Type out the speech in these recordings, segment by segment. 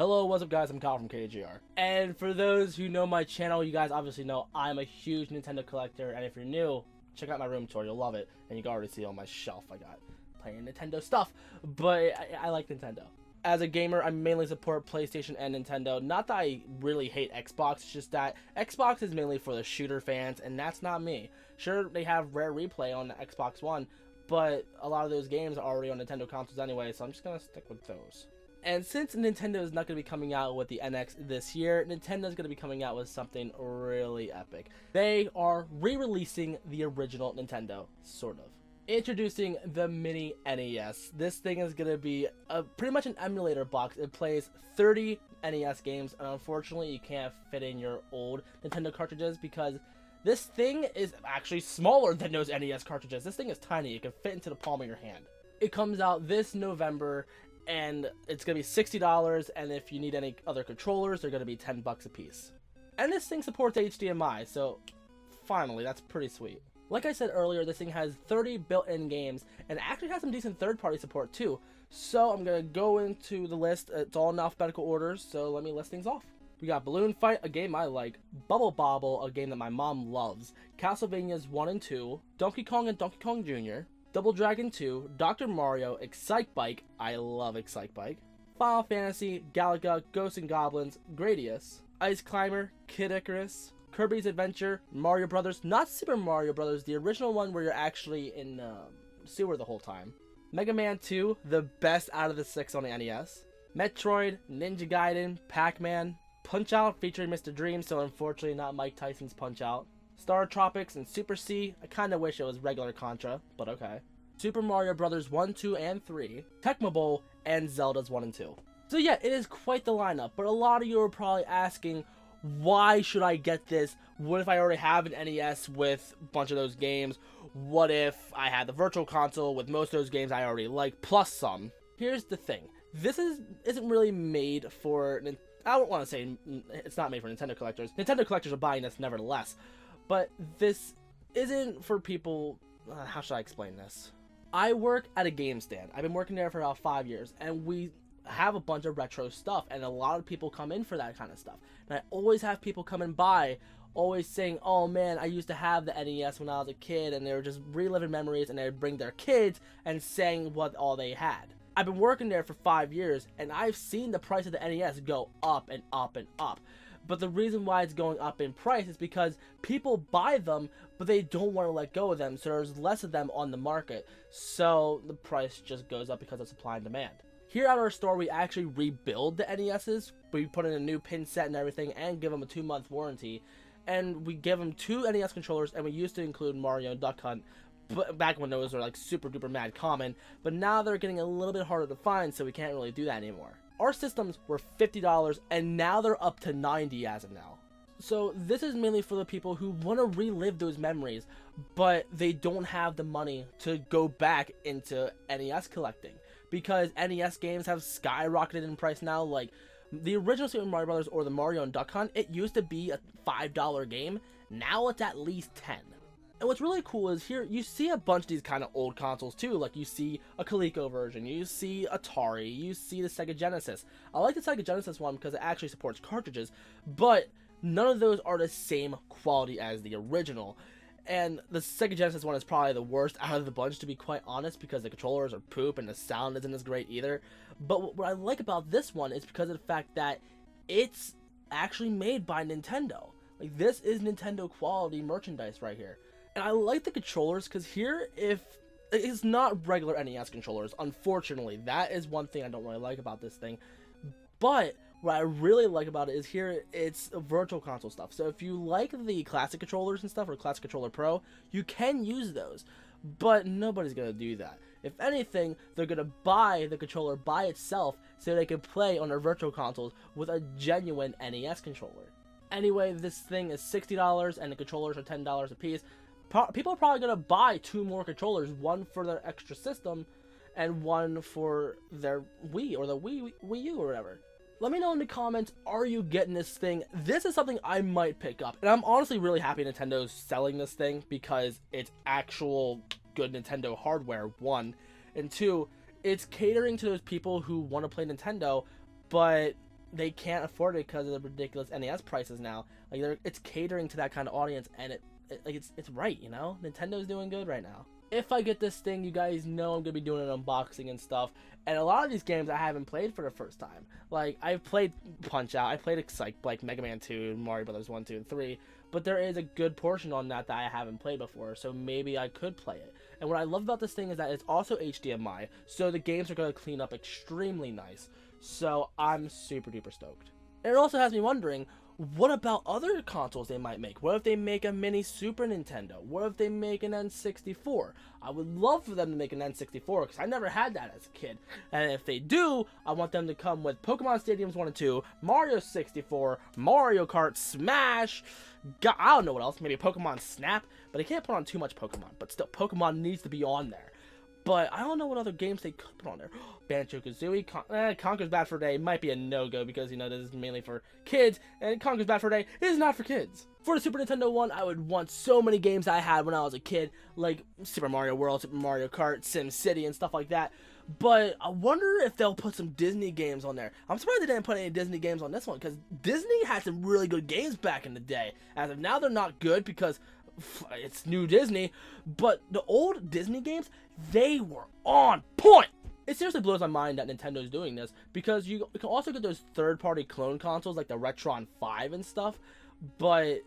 Hello, what's up guys, I'm Kyle from KGR. And for those who know my channel, you guys obviously know I'm a huge Nintendo collector, and if you're new, check out my room tour, you'll love it. And you can already see on my shelf, I got plenty of Nintendo stuff, but I like Nintendo. As a gamer, I mainly support PlayStation and Nintendo. Not that I really hate Xbox, it's just that Xbox is mainly for the shooter fans, and that's not me. Sure, they have Rare Replay on the Xbox One, but a lot of those games are already on Nintendo consoles anyway, so I'm just gonna stick with those. And since Nintendo is not going to be coming out with the NX this year, Nintendo is going to be coming out with something really epic. They are re-releasing the original Nintendo, sort of. Introducing the mini NES. This thing is going to be pretty much an emulator box. It plays 30 NES games, and unfortunately you can't fit in your old Nintendo cartridges because this thing is actually smaller than those NES cartridges. This thing is tiny. It can fit into the palm of your hand. It comes out this November, and it's going to be $60, and if you need any other controllers, they're going to be $10 a piece. And this thing supports HDMI, so finally, that's pretty sweet. Like I said earlier, this thing has 30 built-in games, and actually has some decent third-party support too. So I'm going to go into the list. It's all in alphabetical order, so let me list things off. We got Balloon Fight, a game I like, Bubble Bobble, a game that my mom loves, Castlevanias 1 and 2, Donkey Kong and Donkey Kong Jr., Double Dragon 2, Dr. Mario, Excite Bike, I love Excite Bike, Final Fantasy, Galaga, Ghosts and Goblins, Gradius, Ice Climber, Kid Icarus, Kirby's Adventure, Mario Brothers, not Super Mario Brothers, the original one where you're actually in sewer the whole time, Mega Man 2, the best out of the 6 on the NES, Metroid, Ninja Gaiden, Pac-Man, Punch-Out featuring Mr. Dream, so unfortunately not Mike Tyson's Punch-Out, Star Tropics and Super C. I kinda wish it was regular Contra, but okay. Super Mario Brothers 1, 2, and 3, Tecmo Bowl, and Zelda's 1 and 2. So yeah, it is quite the lineup, but a lot of you are probably asking, why should I get this? What if I already have an NES with a bunch of those games? What if I had the Virtual Console with most of those games I already like, plus some? Here's the thing. This isn't really made for... I don't want to say it's not made for Nintendo collectors. Nintendo collectors are buying this nevertheless. But this isn't for people, how should I explain this? I work at a game stand. I've been working there for about 5 years, and we have a bunch of retro stuff, and a lot of people come in for that kind of stuff. And I always have people coming by, always saying, oh man, I used to have the NES when I was a kid, and they were just reliving memories, and they would bring their kids and saying what all they had. I've been working there for 5 years, and I've seen the price of the NES go up and up and up. But the reason why it's going up in price is because people buy them, but they don't want to let go of them, so there's less of them on the market. So the price just goes up because of supply and demand. Here at our store, we actually rebuild the NESs. We put in a new pin set and everything, and give them a 2-month warranty. And we give them 2 NES controllers, and we used to include Mario and Duck Hunt, back when those were like super duper mad common. But now they're getting a little bit harder to find, so we can't really do that anymore. Our systems were $50, and now they're up to $90 as of now. So this is mainly for the people who want to relive those memories, but they don't have the money to go back into NES collecting. Because NES games have skyrocketed in price now. Like, the original Super Mario Brothers or the Mario and Duck Hunt, it used to be a $5 game. Now it's at least $10. And what's really cool is here you see a bunch of these kind of old consoles too. Like you see a Coleco version, you see Atari, you see the Sega Genesis. I like the Sega Genesis one because it actually supports cartridges, but none of those are the same quality as the original. And the Sega Genesis one is probably the worst out of the bunch, to be quite honest, because the controllers are poop and the sound isn't as great either. But what I like about this one is because of the fact that it's actually made by Nintendo. Like, this is Nintendo quality merchandise right here. And I like the controllers because here, if it's not regular NES controllers, unfortunately, that is one thing I don't really like about this thing. But what I really like about it is here, it's virtual console stuff. So if you like the classic controllers and stuff, or Classic Controller Pro, you can use those. But nobody's going to do that. If anything, they're going to buy the controller by itself so they can play on their virtual consoles with a genuine NES controller. Anyway, this thing is $60 and the controllers are $10 a piece. People are probably going to buy 2 more controllers, one for their extra system and one for their Wii or the Wii U or whatever. Let me know in the comments, are you getting this thing? This is something I might pick up. And I'm honestly really happy Nintendo's selling this thing because it's actual good Nintendo hardware, 1. And 2, it's catering to those people who want to play Nintendo, but they can't afford it because of the ridiculous NES prices now. Like it's catering to that kind of audience, and it's right, you know. Nintendo's doing good right now. If I get this thing, you guys know I'm gonna be doing an unboxing and stuff. And a lot of these games I haven't played for the first time. Like I've played Punch Out, I played Excite, like Mega Man 2, Mario Brothers 1, 2, and 3. But there is a good portion on that I haven't played before, so maybe I could play it. And what I love about this thing is that it's also HDMI, so the games are going to clean up extremely nice. So I'm super duper stoked. And it also has me wondering, what about other consoles they might make? What if they make a mini Super Nintendo? What if they make an N64? I would love for them to make an N64 because I never had that as a kid. And if they do, I want them to come with Pokemon Stadiums 1 and 2, Mario 64, Mario Kart, Smash, I don't know what else, maybe Pokemon Snap, but they can't put on too much Pokemon, but still, Pokemon needs to be on there. But I don't know what other games they could put on there. Banjo-Kazooie, Conker's Bad Fur Day might be a no-go because, you know, this is mainly for kids, and Conker's Bad Fur Day is not for kids. For the Super Nintendo one, I would want so many games I had when I was a kid, like Super Mario World, Super Mario Kart, Sim City, and stuff like that. But I wonder if they'll put some Disney games on there. I'm surprised they didn't put any Disney games on this one, because Disney had some really good games back in the day. As of now, they're not good because it's new Disney, but the old Disney games, they were on point. It seriously blows my mind that Nintendo's doing this, because you can also get those third-party clone consoles like the Retron 5 and stuff, but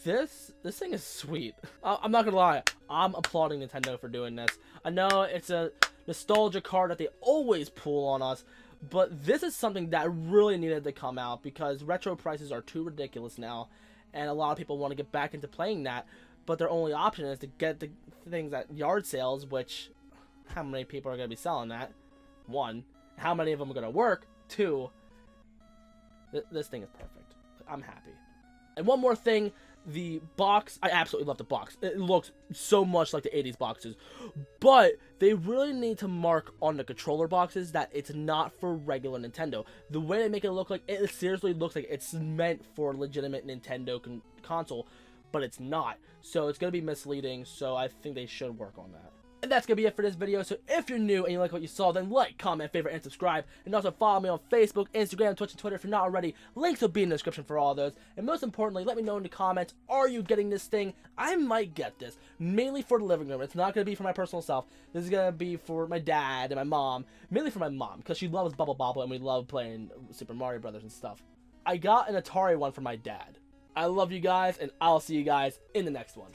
this thing is sweet. I'm not gonna lie, I'm applauding Nintendo for doing this. I know it's a nostalgia card that they always pull on us, but this is something that really needed to come out because retro prices are too ridiculous now, and a lot of people want to get back into playing that, but their only option is to get the things at yard sales, which, how many people are going to be selling that? 1. How many of them are going to work? 2. This thing is perfect. I'm happy. And one more thing, the box, I absolutely love the box. It looks so much like the 80s boxes, but they really need to mark on the controller boxes that it's not for regular Nintendo. The way they make it look like, it seriously looks like it's meant for a legitimate Nintendo console, but it's not. So it's going to be misleading, so I think they should work on that. And that's going to be it for this video. So if you're new and you like what you saw, then like, comment, favorite, and subscribe. And also follow me on Facebook, Instagram, Twitch, and Twitter if you're not already. Links will be in the description for all those. And most importantly, let me know in the comments, are you getting this thing? I might get this, mainly for the living room. It's not going to be for my personal self. This is going to be for my dad and my mom. Mainly for my mom, because she loves Bubble Bobble and we love playing Super Mario Brothers and stuff. I got an Atari one for my dad. I love you guys, and I'll see you guys in the next one.